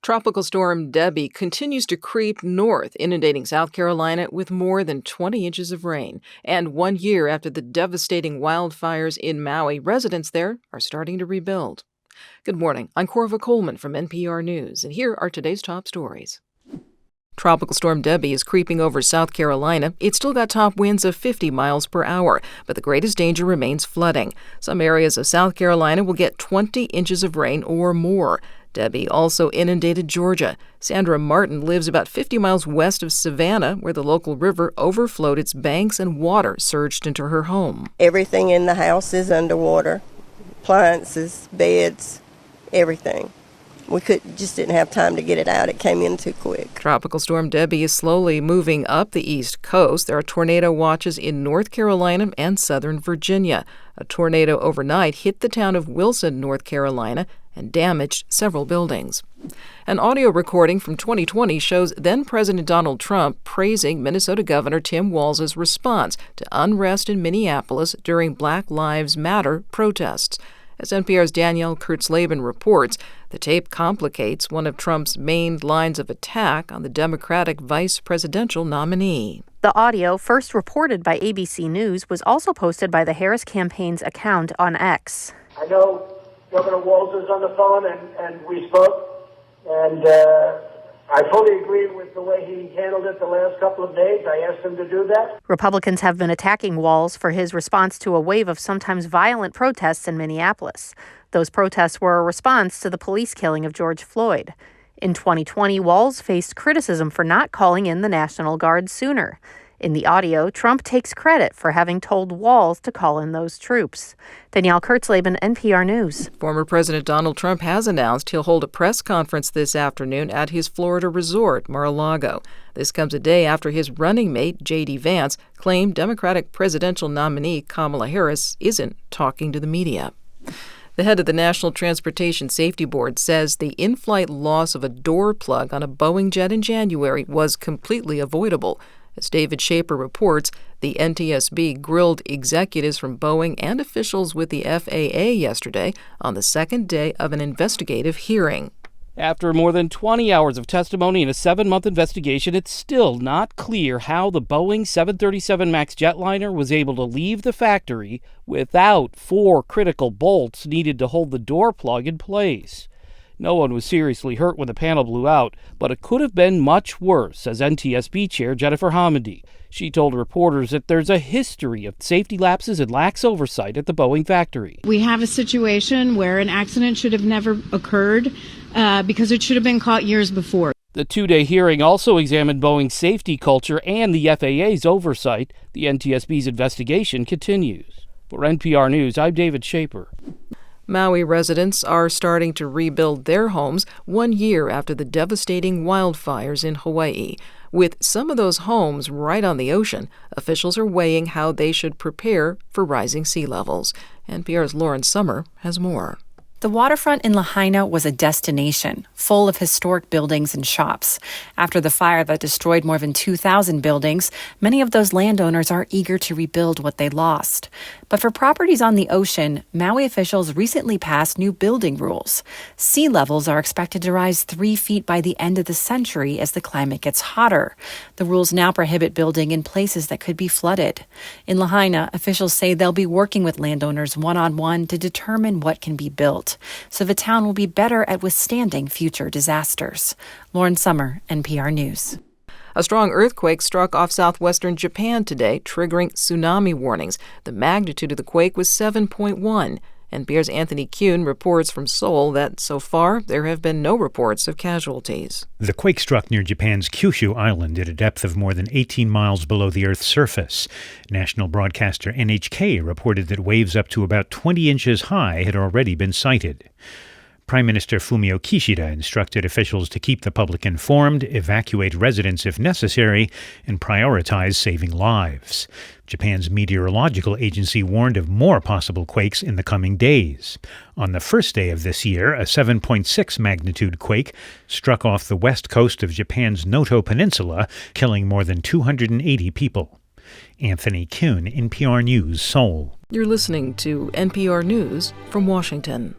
Tropical storm Debby continues to creep north, inundating South Carolina with more than 20 inches of rain. And 1 year after the devastating wildfires in Maui, residents there are starting to rebuild. Good morning. I'm Corva Coleman from NPR News, and here are today's top stories. Tropical storm Debby is creeping over South Carolina. It's still got top winds of 50 miles per hour, but the greatest danger remains flooding. Some areas of South Carolina will get 20 inches of rain or more. Debby also inundated Georgia. Sandra Martin lives about 50 miles west of Savannah, where the local river overflowed its banks and water surged into her home. Everything in the house is underwater. Appliances, beds, everything. We just didn't have time to get it out. It came in too quick. Tropical storm Debby is slowly moving up the East Coast. There are tornado watches in North Carolina and southern Virginia. A tornado overnight hit the town of Wilson, North Carolina, and damaged several buildings. An audio recording from 2020 shows then-President Donald Trump praising Minnesota Governor Tim Walz's response to unrest in Minneapolis during Black Lives Matter protests. As NPR's Danielle Kurtzleben reports, the tape complicates one of Trump's main lines of attack on the Democratic vice presidential nominee. The audio, first reported by ABC News, was also posted by the Harris campaign's account on X. I know Governor Walz is on the phone, and we spoke, and I fully agree with the way he handled it the last couple of days. I asked him to do that. Republicans have been attacking Walz for his response to a wave of sometimes violent protests in Minneapolis. Those protests were a response to the police killing of George Floyd. In 2020, Walz faced criticism for not calling in the National Guard sooner. In the audio, Trump takes credit for having told Walz to call in those troops. Danielle Kurtzleben, NPR News. Former President Donald Trump has announced he'll hold a press conference this afternoon at his Florida resort, Mar-a-Lago. This comes a day after his running mate, J.D. Vance, claimed Democratic presidential nominee Kamala Harris isn't talking to the media. The head of the National Transportation Safety Board says the in-flight loss of a door plug on a Boeing jet in January was completely avoidable. As David Shaper reports, the NTSB grilled executives from Boeing and officials with the FAA yesterday on the second day of an investigative hearing. After more than 20 hours of testimony in a 7-month investigation, it's still not clear how the Boeing 737 MAX jetliner was able to leave the factory without 4 critical bolts needed to hold the door plug in place. No one was seriously hurt when the panel blew out, but it could have been much worse, says NTSB Chair Jennifer Hamady. She told reporters that there's a history of safety lapses and lax oversight at the Boeing factory. We have a situation where an accident should have never occurred because it should have been caught years before. The 2-day hearing also examined Boeing's safety culture and the FAA's oversight. The NTSB's investigation continues. For NPR News, I'm David Shaper. Maui residents are starting to rebuild their homes 1 year after the devastating wildfires in Hawaii. With some of those homes right on the ocean, officials are weighing how they should prepare for rising sea levels. NPR's Lauren Sommer has more. The waterfront in Lahaina was a destination, full of historic buildings and shops. After the fire that destroyed more than 2,000 buildings, many of those landowners are eager to rebuild what they lost. But for properties on the ocean, Maui officials recently passed new building rules. Sea levels are expected to rise 3 feet by the end of the century as the climate gets hotter. The rules now prohibit building in places that could be flooded. In Lahaina, officials say they'll be working with landowners one-on-one to determine what can be built, so the town will be better at withstanding future disasters. Lauren Sommer, NPR News. A strong earthquake struck off southwestern Japan today, triggering tsunami warnings. The magnitude of the quake was 7.1. NPR's Anthony Kuhn reports from Seoul that so far there have been no reports of casualties. The quake struck near Japan's Kyushu Island at a depth of more than 18 miles below the Earth's surface. National broadcaster NHK reported that waves up to about 20 inches high had already been sighted. Prime Minister Fumio Kishida instructed officials to keep the public informed, evacuate residents if necessary, and prioritize saving lives. Japan's meteorological agency warned of more possible quakes in the coming days. On the first day of this year, a 7.6 magnitude quake struck off the west coast of Japan's Noto Peninsula, killing more than 280 people. Anthony Kuhn, NPR News, Seoul. You're listening to NPR News from Washington.